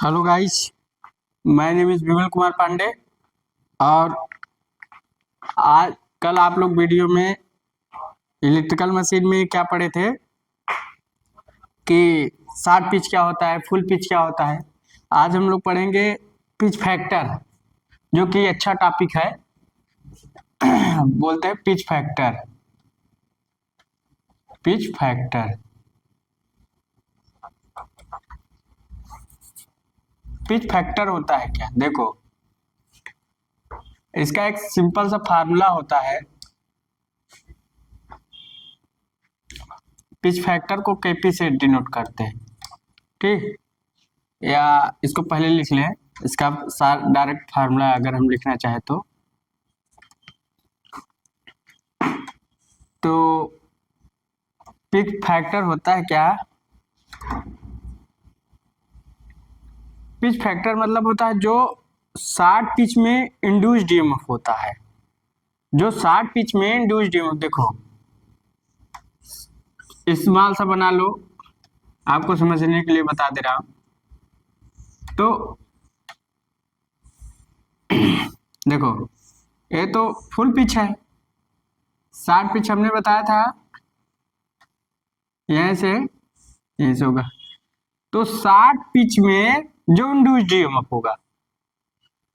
Hello guys, my name is Vimal Kumar Pandey. और आज कल आप लोग वीडियो में इलेक्ट्रिकल मशीन में क्या पढ़े थे कि शॉर्ट पिच क्या होता है, फुल पिच क्या होता है। आज हम लोग पढ़ेंगे पिच फैक्टर, जो कि अच्छा टॉपिक है। बोलते हैं pitch factor. Pitch factor pitch factor होता है क्या? देखो, इसका एक सिंपल सा फार्मूला होता है। पिच फैक्टर को केपी से डिनोट करते हैं, ठीक? या इसको पहले लिख लें, इसका डायरेक्ट फार्मूला अगर हम लिखना चाहे तो पिच फैक्टर होता है क्या? पिच फैक्टर मतलब होता है जो शॉर्ट पिच में इंड्यूस्ड ईएमएफ होता है। जो शॉर्ट पिच में इंड्यूस्ड ईएमएफ, देखो इस्तेमाल सा बना लो, आपको समझने के लिए बता दे रहा हूं। तो देखो, ये तो फुल पिच है। शॉर्ट पिच हमने बताया था यहीं से होगा। तो शॉर्ट पिच में जो इंड्यूस्ड ईएमएफ होगा,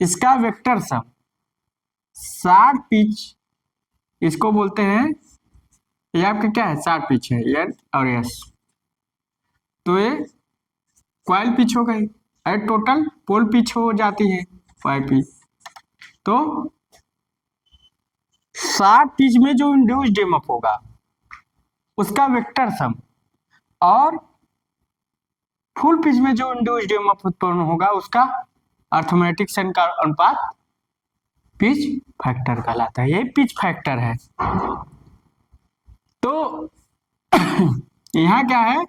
इसका वेक्टर सम। शॉर्ट पिच इसको बोलते हैं, ये आपका क्या है? शॉर्ट पिच है, एन और एस। तो ये कॉइल पिच हो गई, और टोटल पोल पिच हो जाती है वाई पी। तो शॉर्ट पिच में जो इंड्यूस्ड ईएमएफ होगा उसका वेक्टर सम, और फुल पिच में जो इंड्यूस्ड ईएमएफ उत्पन्न होगा उसका अर्थमेटिक सन का अनुपात पिच फैक्टर कहलाता है। ये पिच फैक्टर है। तो यहाँ क्या है,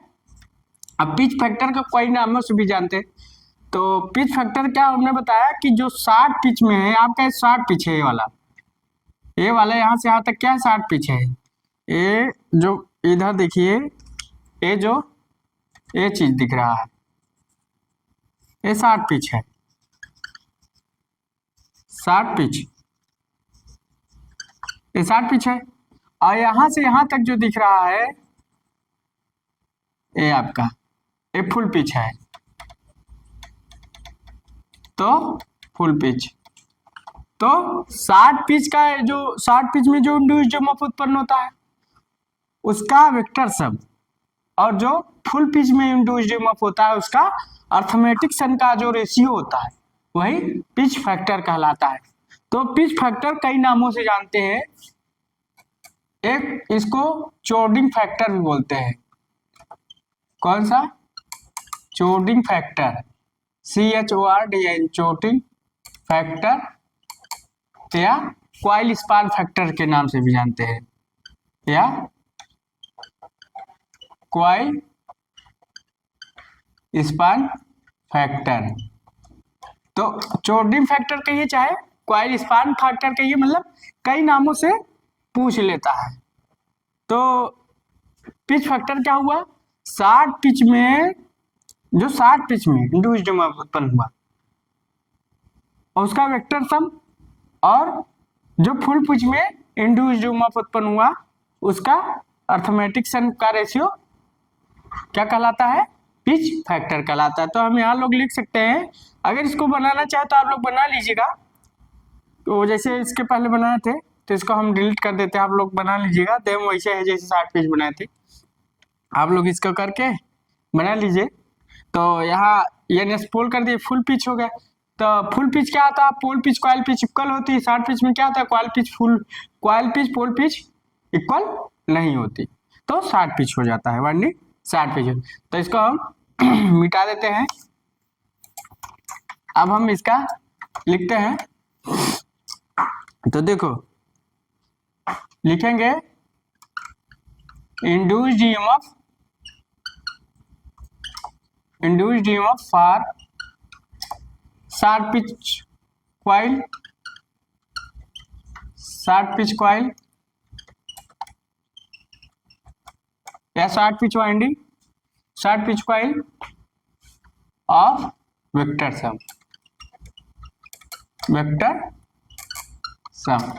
अब पिच फैक्टर का कई नामों से भी जानते हैं। तो पिच फैक्टर क्या हमने बताया कि जो शॉर्ट पिच में है, आपका शॉर्ट पिच है ये वाला यहाँ से यहाँ तक क्या शॉर्ट पिच है। ये जो इधर देखिए, ये जो ये चीज दिख रहा है, ये शॉर्ट पिच है। शॉर्ट पिच, ये शॉर्ट पिच है। और यहां से यहां तक जो दिख रहा है, ये आपका ये फुल पिच है। तो फुल पिच, तो शॉर्ट पिच का जो शॉर्ट पिच में जो इंड्यूस्ड ईएमएफ उत्पन्न होता है उसका वेक्टर सम, और जो फुल पिच में इंड्यूस्ड ईएमएफ होता है उसका अर्थमेटिक सन का जो रेशियो होता है वही पिच फैक्टर कहलाता है। तो पिच फैक्टर कई नामों से जानते हैं। एक इसको चोर्डिंग फैक्टर भी बोलते हैं। कौन सा? चोर्डिंग फैक्टर, CHORDIN, चोर्डिंग फैक्टर, या कॉइल स्पान फैक्टर के नाम से भी जानते हैं, या कॉइल स्पान फैक्टर। तो चोर्डिंग फैक्टर कहिए चाहे कॉइल स्पान फैक्टर कहिए, मतलब कई नामों से पूछ लेता है। तो पिच फैक्टर क्या हुआ? शॉर्ट पिच में, जो शॉर्ट पिच में इंड्यूस्ड ईएमएफ उत्पन्न हुआ और उसका वेक्टर सम, और जो फुल पिच में इंड्यूस्ड ईएमएफ उत्पन्न हुआ उसका अर्थमेटिक सन का रेशियो क्या कहलाता है? पिच फैक्टर कहलाता है। तो हम यहाँ लोग लिख सकते हैं। अगर इसको बनाना चाहे तो आप लोग बना लीजिएगा। तो जैसे इसके पहले बनाए थे तो इसको हम डिलीट कर देते हैं, आप लोग बना लीजिएगा। देम वैसे है जैसे शॉर्ट पिच बनाए थे, आप लोग इसको करके बना लीजिए। तो यहाँ एन पोल कर दिए, फुल पिच हो गया। तो फुल पिच क्या आता है? Pole pitch coil pitch equal होती है। शॉर्ट पिच में क्या होता है? Coil pitch pole pitch equal नहीं होती, तो शॉर्ट पिच हो जाता है, वाइंडिंग शॉर्ट पिच। तो इसको हम मिटा देते हैं। अब हम इसका लिखते हैं। तो देखो, लिखेंगे induced EMF for short pitch coil, या short pitch winding, short pitch coil of vector sum, vector sum.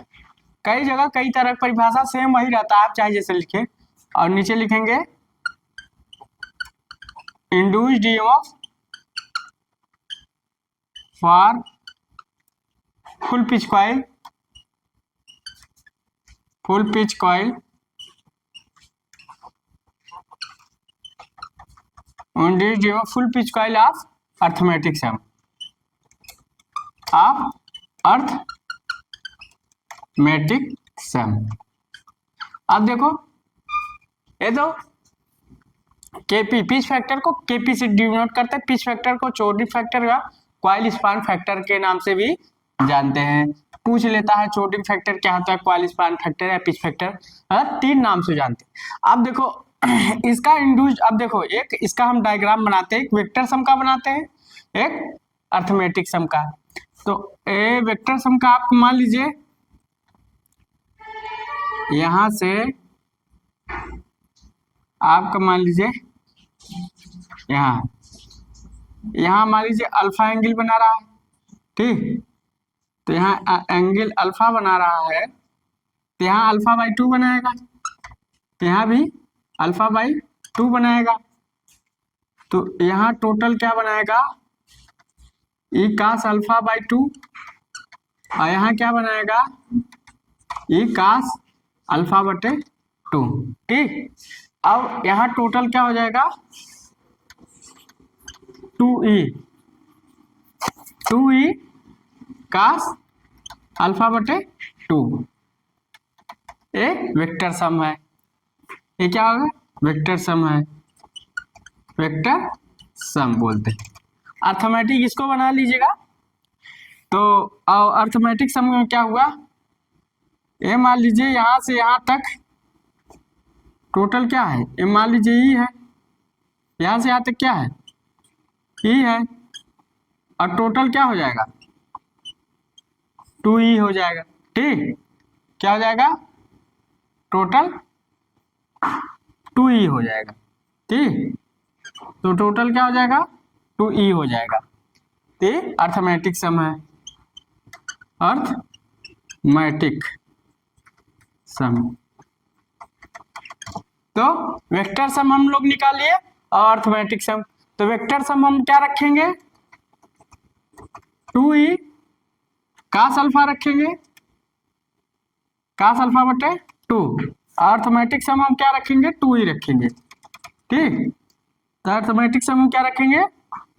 कई जगह कई तरह की परिभाषा सेम वही रहता है, आप चाहे जैसे लिखें। और नीचे लिखेंगे induced EMF for full pitch coil, full pitch coil induced EMF full pitch coil of arithmetic sum, of arithmetic sum. अब देखो ये तो केपी पिच फैक्टर को केपी से डिनोट करते हैं, पिच फैक्टर को चोटी फैक्टर या कॉइल स्पान फैक्टर के नाम से भी जानते हैं। पूछ लेता है चोटी फैक्टर क्या होता है, कॉइल स्पान फैक्टर या पिच फैक्टर, तीन नाम से जानते हैं। अब देखो इसका इंड्यूस्ड, अब देखो एक इसका हम डायग्राम बनाते हैं, एक वेक्टर सम का बनाते हैं, एक अर्थमेटिक सम का। तो ए वेक्टर सम का आपको मान लीजिए यहां से आपका मान लीजिए यहाँ मान लीजिए अल्फा एंगल बना रहा है, ठीक। तो यहाँ एंगल अल्फा बना रहा है, तो यहाँ अल्फा बाई 2 बनाएगा, तो यहाँ भी अल्फा बाई 2 बनाएगा। तो यहाँ टोटल क्या बनाएगा, ई कास अल्फा बाई 2, और यहाँ क्या बनाएगा, ई कास अल्फा बटे 2, ठीक। अब यहाँ टोटल क्या हो जाएगा 2e कास अल्फा बटे 2। ये वेक्टर सम है, ये क्या होगा वेक्टर सम है, वेक्टर सम बोलते हैं। अर्थमेटिक इसको बना लीजिएगा। तो अर्थमेटिक सम में क्या हुआ, ये मान लीजिए यहाँ से यहाँ तक टोटल क्या है, ये मान लीजिए ई है, यहाँ से यहाँ तक क्या है ई है, और टोटल क्या हो जाएगा 2e हो जाएगा, ठीक। क्या हो जाएगा टोटल 2e हो जाएगा, ठीक। तो टोटल क्या हो जाएगा 2e हो जाएगा। तो अर्थमेटिक सम है, अर्थमेटिक सम। तो वेक्टर सम हम लोग निकाल लिए और अर्थमेटिक सम। तो वेक्टर सम हम क्या रखेंगे 2e कास अल्फा रखेंगे, कास अल्फा बटे 2। अर्थमेटिक सम हम क्या रखेंगे 2e रखेंगे, ठीक। तो अर्थमेटिक सम हम क्या रखेंगे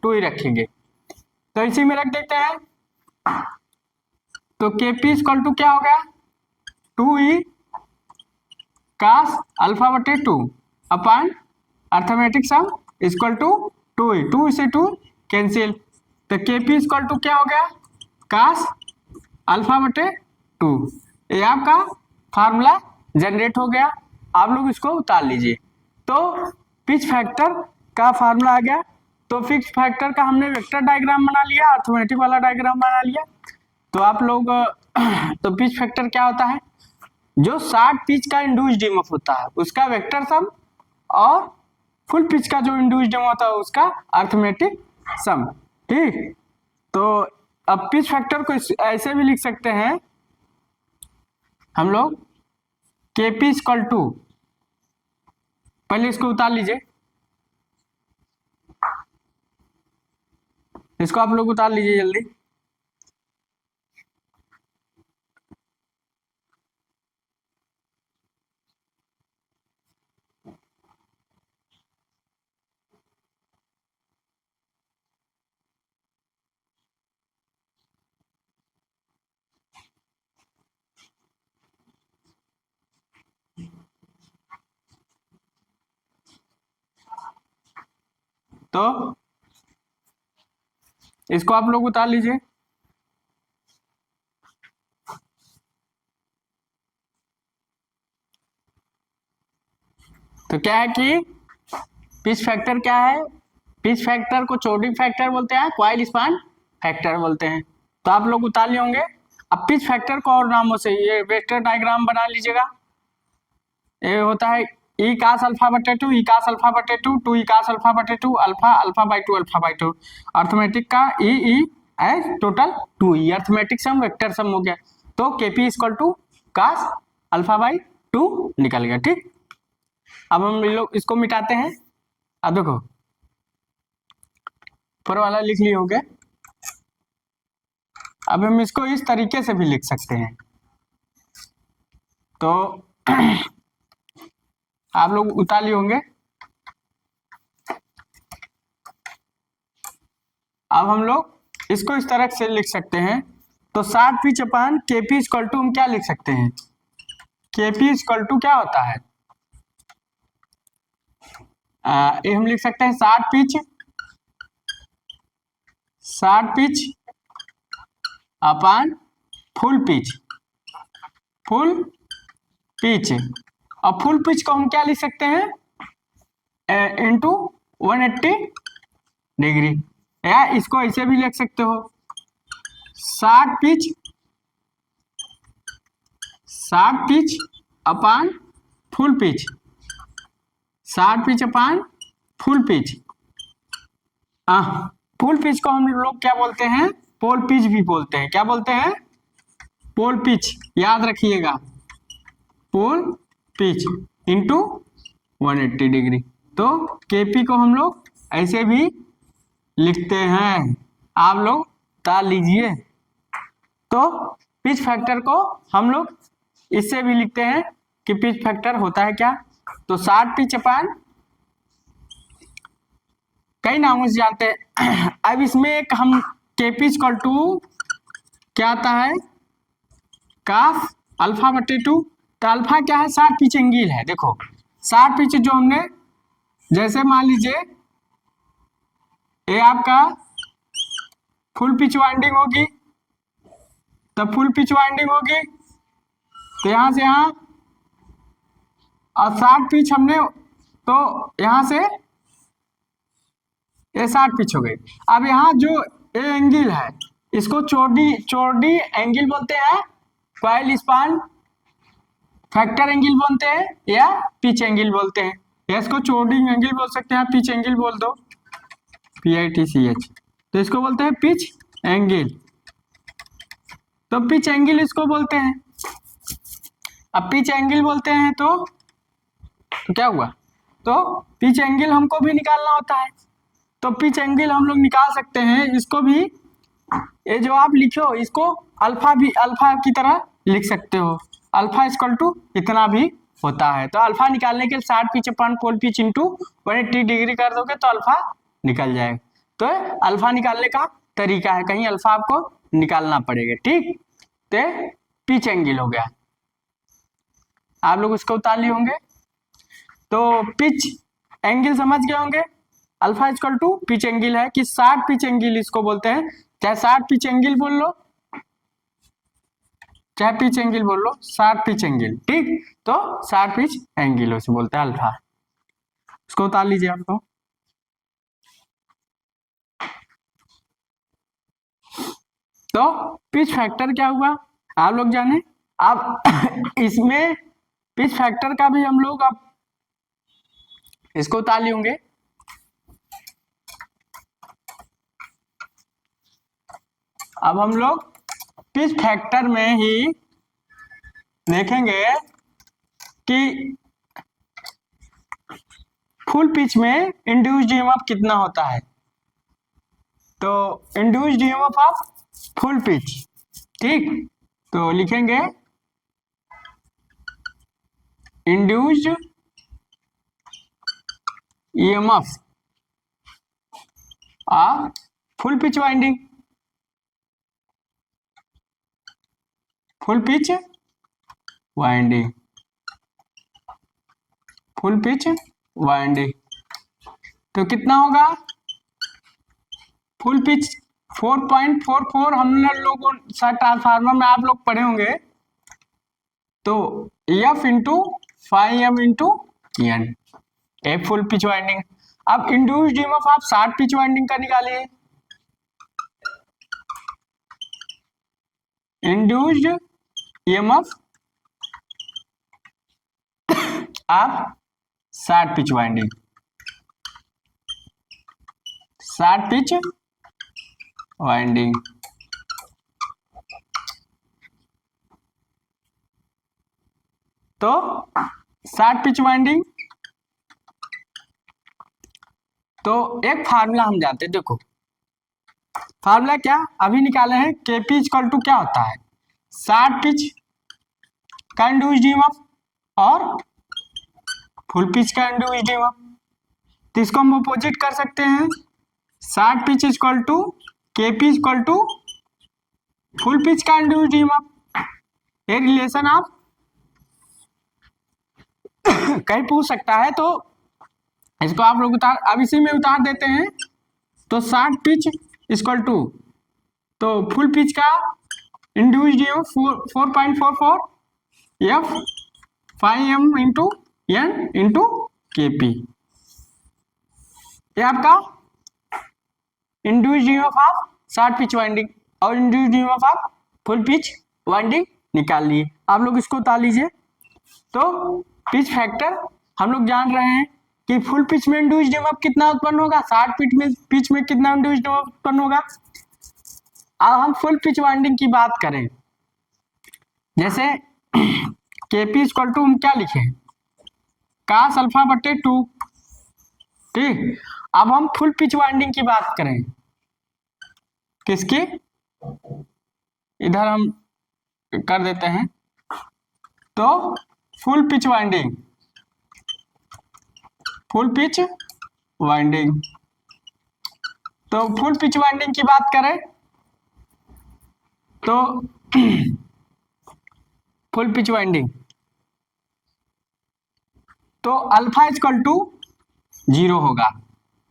2e रखेंगे। तो इसी में रख देते हैं। तो केपी इक्वल टू क्या हो गया 2e कास अल्फा बटे 2 अपन arithmetic sum equal to 2e, 2 से 2 कैंसिल। तो केपी इक्वल टू क्या हो गया कास अल्फा बटे 2। ये आपका फार्मूला जनरेट हो गया, आप लोग इसको उतार लीजिए। तो पिच फैक्टर का फार्मूला आ गया। तो पिच फैक्टर का हमने वेक्टर डायग्राम बना लिया, अर्थमेटिक वाला डायग्राम बना लिया। तो आप लोग तो पिच फैक्टर क्या होता है, जो 60 पिच का इंड्यूस्ड ईएमएफ होता है उसका वेक्टर सम, और फुल पिच का जो इंड्यूस्ड ईएमएफ होता है उसका अर्थमेटिक सम, ठीक। तो अब पिच फैक्टर को ऐसे भी लिख सकते हैं हम लोग केपी इक्वल टू, पहले इसको उतार लीजिए, इसको आप लोग उतार लीजिए जल्दी। तो इसको आप लोग उतार लीजिए। तो क्या है कि पिच फैक्टर क्या है, पिच फैक्टर को चोडिंग फैक्टर बोलते हैं, कॉइल स्पान फैक्टर बोलते हैं। तो आप लोग उतार लिए होंगे। अब पिच फैक्टर को और नामों से ये वेक्टर डायग्राम बना लीजिएगा। ये होता है ई कास अल्फा बटे टू, ई कास अल्फा बटे two, two E cos alpha बटे two, alpha alpha by two, alpha by two. Arithmetic का E as total two E, arithmetic sum vector sum हो गया। तो KP equal to cos alpha by two निकल गया। ठीक, अब हम लोग इसको मिटाते हैं। अब देखो ऊपर वाला लिख लिए होंगे, अब हम इसको इस तरीके से भी लिख सकते हैं। तो आप लोग उतार लिए होंगे। अब हम लोग इसको इस तरह से लिख सकते हैं। तो 60 pitch upon KP equal to हम क्या लिख सकते हैं? केपी इक्वल टू क्या होता है? ये हम लिख सकते हैं 60 पिच अपान फुल पिच, फुल पिच। और फुल पिच को हम क्या लिख सकते हैं? इंटू 180 डिग्री, या इसको ऐसे भी लिख सकते हो 60 पिच अपान फुल पिच, 60 पिच अपान फुल पिच। फुल पिच को हम लोग क्या बोलते हैं? पोल पिच भी बोलते हैं। क्या बोलते हैं? पोल पिच, याद रखिएगा, पोल पिच इंटू 180 डिग्री। तो केपी को हम लोग ऐसे भी लिखते हैं, आप लोग ताल लीजिए। तो पिच फैक्टर को हम लोग इससे भी लिखते हैं कि पिच फैक्टर होता है क्या? तो 60 पिच अपान कई नामों से जानते हैं। अब इसमें एक हम केपी इक्वल टू क्या आता है? काफ अल्फा बटे टू। तो अल्फा क्या है? 60 पिच एंगल है। देखो 60 पिच जो हमने, जैसे मान लीजिए ये आपका फुल पिच वाइंडिंग होगी, तब फुल पिच वाइंडिंग होगी तो यहां से यहां, और 60 पिच हमने, तो यहां से ये 60 पिच हो गई। अब यहाँ जो ये एंगल है इसको चोरडी एंगल बोलते हैं, कॉइल स्पान फैक्टर एंगल बोलते हैं, या पिच एंगल बोलते हैं। या इसको चोरडी एंगल बोल सकते हैं, पिच एंगल बोल दो, PITCH। तो इसको बोलते हैं पिच एंगल। तो पिच एंगल इसको बोलते हैं। अब पिच एंगल बोलते हैं तो क्या हुआ? तो पिच एंगल हमको भी निकालना होता है। तो पिच एंगल हम लोग निकाल सकते हैं, इसको भी, ये जो आप लिखो इसको अल्फा भी, अल्फा की तरह लिख सकते हो। अल्फा इक्वल टू इतना भी होता है। तो अल्फा निकालने के लिए 60 पिच अपान पोल पिच इंटू 180 डिग्री कर दोगे तो अल्फा निकल जाएगा। तो अल्फा निकालने का तरीका है, कहीं अल्फा आपको निकालना पड़ेगा। ठीक, तो पिच एंगल हो गया, आप लोग उसको उतार लिए होंगे। तो पिच एंगल समझ गए होंगे, alpha equal to pitch angle है कि 60 पिच एंगल इसको बोलते हैं। चाहे 60 पिच एंगल बोल लो, चाहे पिच एंगल बोल लो, 60 पिच एंगल। ठीक, तो 60 पिच एंगल उसे बोलते हैं अल्फा। उसको उतार लीजिए आपको। तो पिच फैक्टर क्या हुआ आप लोग जाने। अब इसमें पिच फैक्टर का भी हम लोग अब इसको उतार लिए होंगे। अब हम लोग पिच फैक्टर में ही देखेंगे कि फुल पिच में इंड्यूस्ड ईएमएफ कितना होता है। तो induced EMF of full pitch, ठीक, तो लिखेंगे induced EMF of full pitch winding, full pitch winding, full pitch winding. तो कितना होगा? फुल पिच 4.44 हम लोगों ट्रांसफार्मर में आप लोग पढ़े होंगे। तो F into 5M into N, एक फुल पिच वाइंडिंग। अब इंड्यूस्ड ईएमएफ आप 60 पिच वाइंडिंग का निकालिए। इंड्यूस्ड ईएमएफ आप short pitch winding, short pitch winding. तो शॉर्ट पिच वाइंडिंग, तो एक फार्मूला हम जानते हैं, देखो फार्मूला क्या अभी निकाले हैं, केपी इक्वल टू क्या होता है, शॉर्ट पिच का इंड्यूस्ड ईएमएफ और फुल पिच का इंड्यूस्ड ईएमएफ। तो इसको हम अपोजिट कर सकते हैं, short pitch equal to KP equal to full pitch का इंड्यूस्ड ईएमएफ। ये रिलेशन आप कहीं पूछ सकता है, तो इसको आप लोग उतार, अब इसी में उतार देते हैं। तो शॉर्ट पिच इक्वल टू, तो फुल पिच का induced EMF 4.44 F 5m into N into KP. ये आपका induced EMF of short pitch winding और induced EMF of full pitch winding निकाल लिए। आप लोग इसको उतार लीजिए। तो पिच फैक्टर हम लोग जान रहे हैं कि फुल पिच में इंड्यूस्ड ईएमएफ कितना उत्पन्न होगा, शॉर्ट पिच में कितना इंड्यूस्ड ईएमएफ उत्पन्न होगा। अब हम फुल पिच वाइंडिंग की बात करें, जैसे केपी इक्वल टू हम क्या लिखे, कास अल्फा बटे 2, ठीक। अब हम फुल पिच वाइंडिंग की बात करें, किसकी, इधर हम कर देते हैं। तो full pitch winding, full pitch winding, तो फुल पिच वाइंडिंग की बात करें तो फुल पिच वाइंडिंग, तो अल्फा इक्वल टू 0 होगा।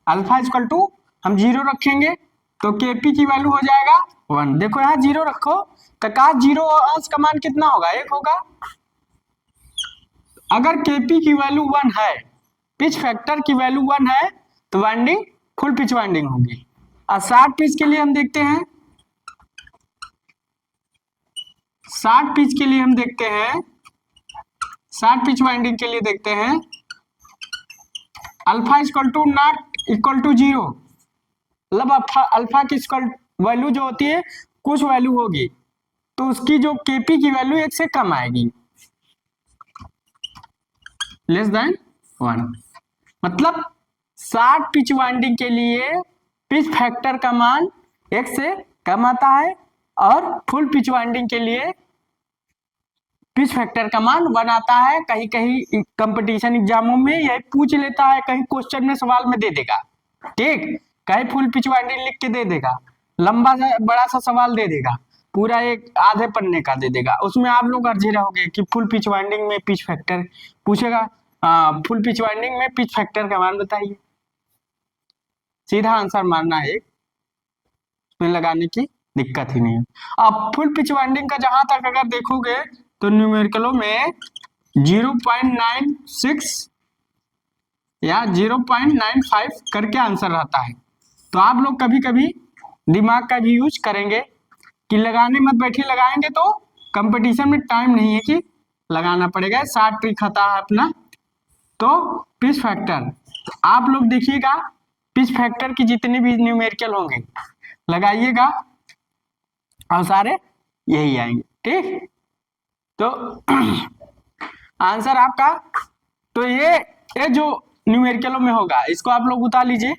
अल्फा इक्वल टू हम 0 रखेंगे तो केपी की वैल्यू हो जाएगा 1। देखो यहाँ 0 रखो तो का 0 अंश का मान कितना होगा, 1 होगा। अगर केपी की वैल्यू 1 है, पिच फैक्टर की वैल्यू 1 है, तो वाइंडिंग फुल पिच वाइंडिंग होगी। और शॉर्ट पिच के लिए हम देखते हैं, शॉर्ट पिच के लिए हम देखते हैं, शॉर्ट पिच वाइंडिंग के लिए देखते हैं, alpha equal to not equal to 0, मतलब अल्फा की वैल्यू जो होती है कुछ वैल्यू होगी, तो उसकी जो केपी की वैल्यू 1 से कम आएगी, लेस देन 1। मतलब शॉर्ट पिच वाइंडिंग के लिए पिच फैक्टर का मान 1 से कम आता है, और फुल पिच वाइंडिंग के लिए पिच फैक्टर का मान 1 आता है। कहीं कहीं कंपटीशन एग्जामों में यही पूछ लेता है, कहीं क्वेश्चन में सवाल में दे देगा, ठीक। कहीं फुल पिच वाइंडिंग लिख के दे देगा, लंबा सा बड़ा सा सवाल दे देगा, पूरा एक आधे पन्ने का दे देगा, उसमें आप लोग अर्जे रहोगे कि फुल पिच वाइंडिंग में पिच फैक्टर पूछेगा, फुल पिच वाइंडिंग में पिच फैक्टर का मान बताइए। सीधा आंसर मारना है, उसमें लगाने की दिक्कत ही नहीं है। अब फुल पिच वाइंडिंग का जहां तक अगर देखोगे तो न्यूमेरिकलों में 0.96 या 0.95 करके आंसर रहता है। तो आप लोग कभी कभी दिमाग का भी यूज करेंगे कि लगाने मत बैठिए, लगाएंगे तो कंपटीशन में टाइम नहीं है कि लगाना पड़ेगा, 60 ट्रिक खाता है अपना। तो पिच फैक्टर आप लोग देखिएगा, पिच फैक्टर की जितने भी न्यूमेरिकल होंगे लगाइएगा और सारे यही आएंगे, ठीक। तो आंसर आपका, तो ये जो न्यूमेरिकलों में होगा इसको आप लोग उतार लीजिए।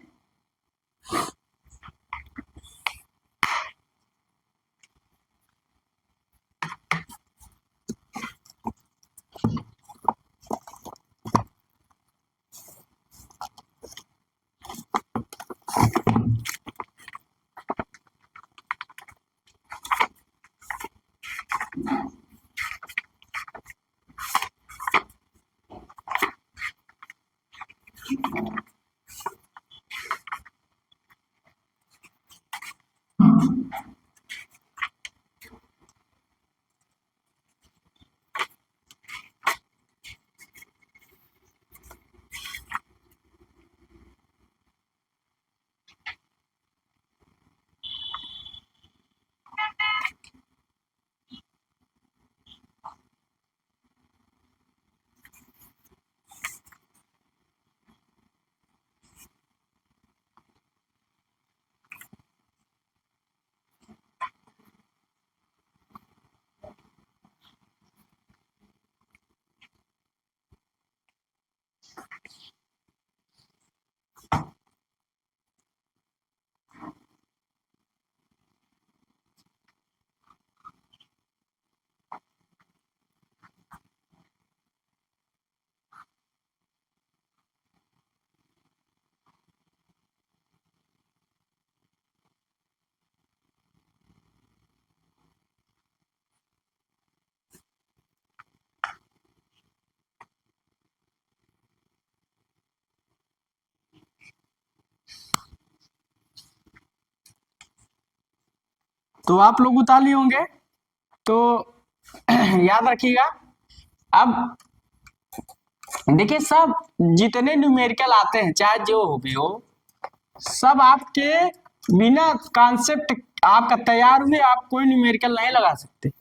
तो आप लोग उतार लिए होंगे। तो याद रखिएगा। अब देखिए, सब जितने न्यूमेरिकल आते हैं चाहे जो भी हो, सब आपके बिना कॉन्सेप्ट आपका तैयार हुए आप कोई न्यूमेरिकल नहीं लगा सकते।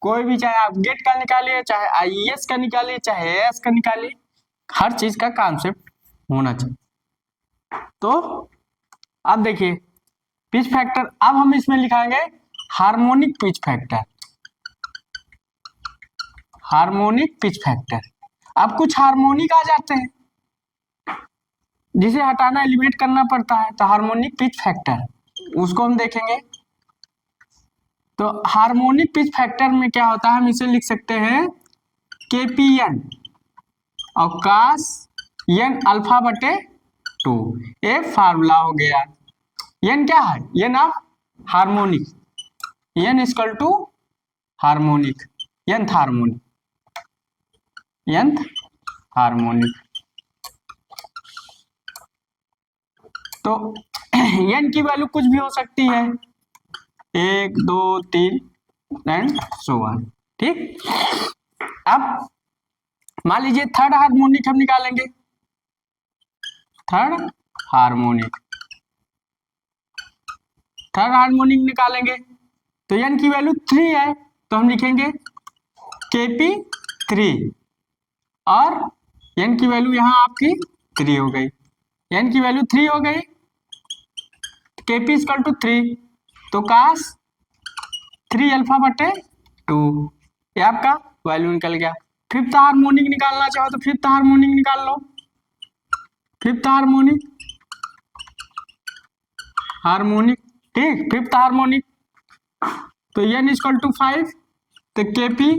कोई भी, चाहे आप गेट का निकालिए, चाहे आईएएस का निकालिए, चाहे एएस का निकालिए, हर चीज का कॉन्सेप्ट होना चाहिए। तो अब देखिए पिच फैक्टर, अब हम इसमें लिखाएंगे harmonic pitch factor. Harmonic pitch factor, अब कुछ हार्मोनिक आ जाते हैं जिसे हटाना, एलिमिनेट करना पड़ता है, तो हार्मोनिक पिच फैक्टर उसको हम देखेंगे। तो हार्मोनिक पिच फैक्टर में क्या होता है, हम इसे लिख सकते हैं केपीएन और कास एन अल्फा बटे 2। एक फार्मूला हो गया। एन क्या है, N of harmonic, N equal to harmonic, nth harmonic, nth harmonic. तो n की वैल्यू कुछ भी हो सकती है, 1 2 3 एंड सो ऑन। ठीक, अब मान लीजिए थर्ड हार्मोनिक हम निकालेंगे। थर्ड हार्मोनिक, थर्ड हार्मोनिक निकालेंगे तो n की वैल्यू 3 है, तो हम लिखेंगे केपी 3, और n की वैल्यू यहाँ आपकी 3 हो गई। n की वैल्यू 3 हो गई, केपी इक्वल टू 3, तो कास 3 अल्फा बटे 2, ये आपका वैल्यू निकल गया। फिफ्थ हार्मोनिक निकालना चाहो तो फिफ्थ हार्मोनिक निकाल लो। फिफ्थ हार्मोनिक, हार्मोनिक, ठीक, फिफ्थ हार्मोनिक, तो n इक्वल टू 5, तो KP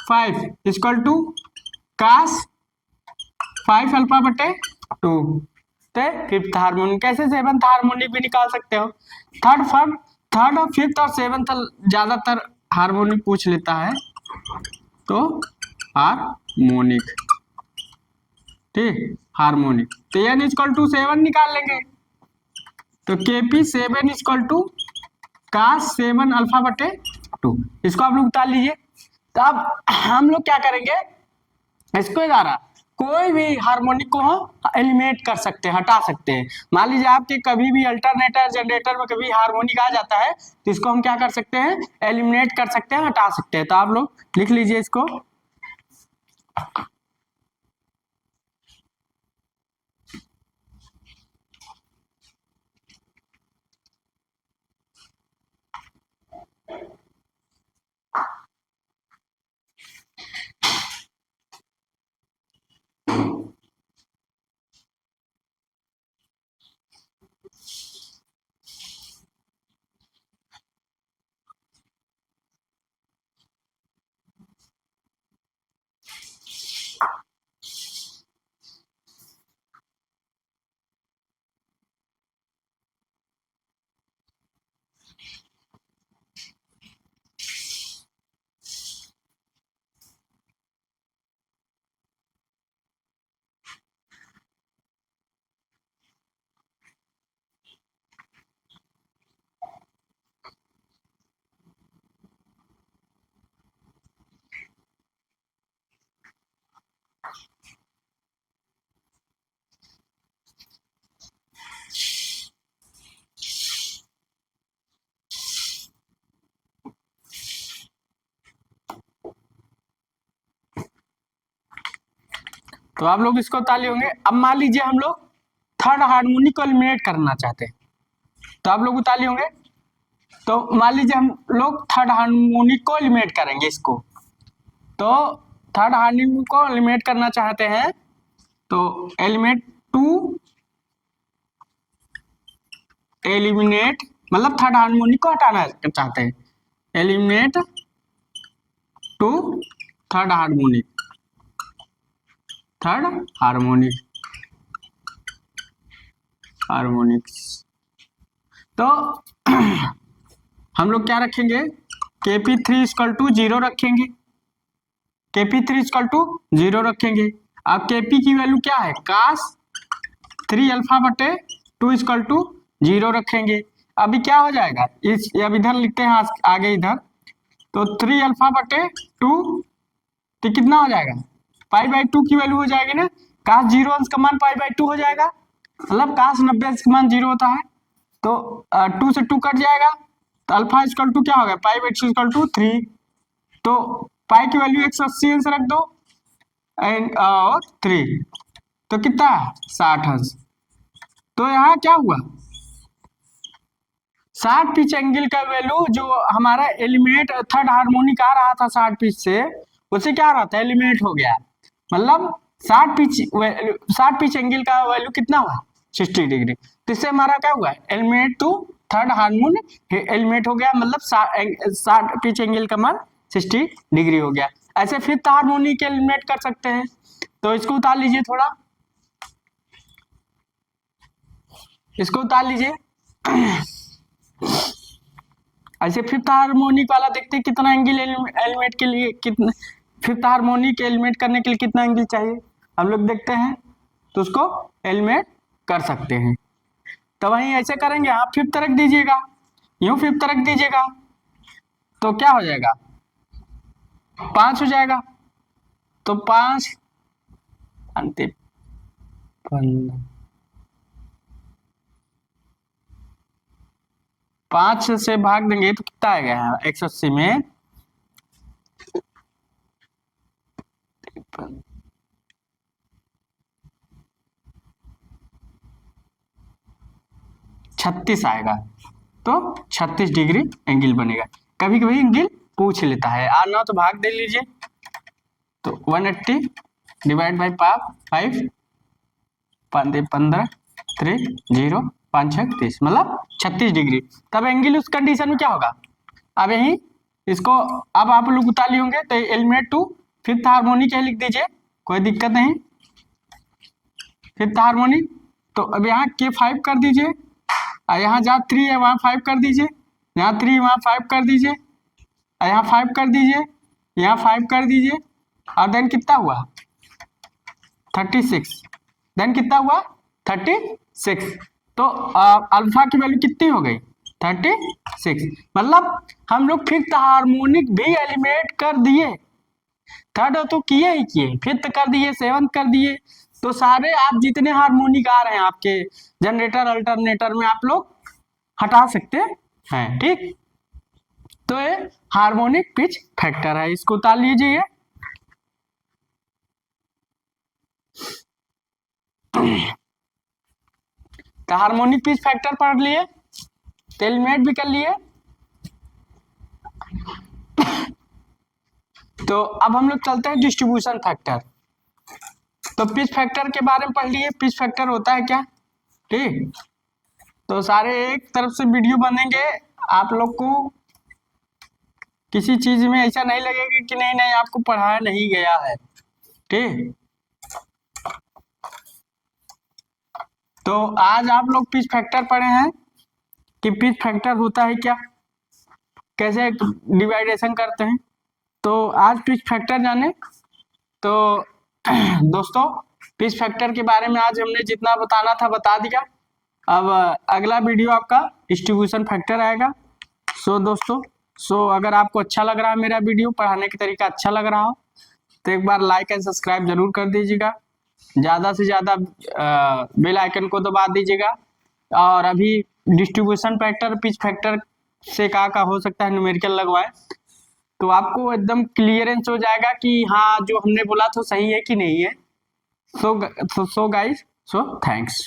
5 equal to cos 5 alpha बटे 2, तो फिफ्थ हार्मोनिक। कैसे सेवंथ हार्मोनिक भी निकाल सकते हो। थर्ड और फिफ्थ और सेवंथ ज्यादातर हार्मोनिक पूछ लेता है, तो हार्मोनिक, ठीक, हार्मोनिक। तो n इक्वल टू 7 निकाल लेंगे, तो KP 7 equal to cos 7 alpha बटे 2, इसको आप लोग उतार लीजिए। तो अब हम लोग क्या करेंगे, इसको द्वारा कोई भी हार्मोनिक को एलिमिनेट कर सकते हैं, हटा सकते हैं। मान लीजिए आपके कभी भी अल्टरनेटर जनरेटर में कभी हार्मोनिक आ जाता है, तो इसको हम क्या कर सकते हैं, एलिमिनेट कर सकते हैं, हटा सकते हैं। तो आप लोग लिख लीजिए इसको। तो आप लोग इसको ताली होंगे। अब मान लीजिए हम लोग थर्ड हार्मोनिक को एलिमिनेट करना चाहते हैं, तो आप लोग ताली होंगे। तो मान लीजिए हम लोग थर्ड हार्मोनिक को एलिमिनेट करेंगे इसको, तो थर्ड हार्मोनिक को एलिमिनेट करना चाहते हैं, तो एलिमिनेट टू, एलिमिनेट मतलब थर्ड हार्मोनिक को हटाना चाहते हैं, eliminate to third harmonic, third harmonic, harmonics. तो हम लोग क्या रखेंगे, Kp3 इक्वल टू 0 रखेंगे, Kp3 इक्वल टू 0 रखेंगे। अब Kp की वैल्यू क्या है, कास 3 अल्फा बटे 2 इक्वल टू 0 रखेंगे। अभी क्या हो जाएगा, इस अब इधर लिखते हैं आगे इधर, तो 3 अल्फा बटे 2, तो कितना हो जाएगा, पाई बाई 2 की वैल्यू हो जाएगी ना, काश 0 अंश का मान पाई बाई 2 हो जाएगा, मतलब काश 90 अंश का मान 0 होता है, तो 2 से 2 कट जाएगा, तो अल्फा इक्वल टू क्या हो गया, पाई बाई 2 इक्वल टू 3, तो पाई की वैल्यू 180 अंश रख दो एंड और 3, तो कितना है 60 अंश। तो यहाँ क्या हुआ, 60 पिच एंगल का वैल्यू जो हमारा एलिमेंट थर्ड हार्मोनिक आ रहा था 60 पिच से, उससे क्या आ रहा था, एलिमेंट हो गया, मतलब 60 पिच एंगल का वैल्यू कितना हुआ 60 डिग्री, तो इससे हमारा क्या हुआ, element to third harmonic element हो गया, मतलब 60 पिच एंगल का मान 60 डिग्री हो गया। ऐसे फिफ्थ हार्मोनिक एलिमेंट कर सकते हैं, तो इसको उतार लीजिए, थोड़ा इसको उतार लीजिए। ऐसे फिफ्थ हार्मोनिक वाला देखते हैं कितना एंगल एलिमेंट के लिए, कितना फिफ्थ हार्मोनिक एलिमेंट करने के लिए कितना एंगल चाहिए, हम लोग देखते हैं, तो उसको एलिमेंट कर सकते हैं। तो वहीं ऐसे करेंगे, आप फिफ्थ रख दीजिएगा, यूं फिफ्थ रख दीजिएगा, तो क्या हो जाएगा 5 हो जाएगा, तो 5 अंतिम 5 से भाग देंगे तो कितना आएगा 180 में 36 आएगा, तो 36 डिग्री एंगल बनेगा। कभी कभी एंगल पूछ लेता है, आ ना तो भाग दे लीजिए, तो 180 डिवाइड बाई 5 15 3 0 5 6 30, मतलब 36 डिग्री। तब एंगल उस कंडीशन में क्या होगा, अब यही इसको अब आप लोग उतार लिए होंगे, तो एलिमेंट टू फिफ्थ हार्मोनिक है लिख दीजिए, कोई दिक्कत नहीं, फिफ्थ हार्मोनिक, तो अब यहाँ के 5 कर दीजिए, यहाँ जहाँ 3 है वहाँ 5 कर दीजिए, यहाँ 3 वहाँ 5 कर दीजिए, यहाँ 5 कर दीजिए, यहाँ 5 कर दीजिए, और देन कितना हुआ 36, देन कितना हुआ 36, तो अल्फा की वैल्यू कितनी हो गई 36, मतलब हम लोग फिफ्थ हार्मोनिक भी एलिमेंट कर दिए, थर्ड तो किए ही किए, फिफ्थ कर दिए, सेवंथ कर दिए, तो सारे आप जितने हार्मोनिक आ रहे हैं आपके जनरेटर अल्टरनेटर में आप लोग हटा सकते हैं, ठीक। तो ये हार्मोनिक पिच फैक्टर है, इसको उतार लीजिए। तो हार्मोनिक पिच फैक्टर पढ़ लिए, एलिमेंट भी कर लिए, तो अब हम लोग चलते हैं डिस्ट्रीब्यूशन फैक्टर। तो पिच फैक्टर के बारे में पढ़ लिए, पिच फैक्टर होता है क्या, ठीक। तो सारे एक तरफ से वीडियो बनेंगे, आप लोग को किसी चीज में ऐसा नहीं लगेगा कि नहीं नहीं आपको पढ़ाया नहीं गया है, ठीक। तो आज आप लोग पिच फैक्टर पढ़े हैं कि पिच फैक्टर होता है क्या, कैसे डिवाइडेशन करते हैं, तो आज पिच फैक्टर जाने। तो दोस्तों पिच फैक्टर के बारे में आज हमने जितना बताना था बता दिया, अब अगला वीडियो आपका डिस्ट्रीब्यूशन फैक्टर आएगा। सो दोस्तों, अगर आपको अच्छा लग रहा है, मेरा वीडियो पढ़ाने का तरीका अच्छा लग रहा हो, तो एक बार लाइक एंड सब्सक्राइब जरूर कर दीजिएगा, ज़्यादा से ज़्यादा बेल आइकन को दबा दीजिएगा, और अभी डिस्ट्रीब्यूशन फैक्टर पिच फैक्टर से का हो सकता है न्यूमेरिकल लगवाए, तो आपको एकदम क्लियरेंस हो जाएगा कि हाँ जो हमने बोला था सही है कि नहीं है। So guys, so thanks.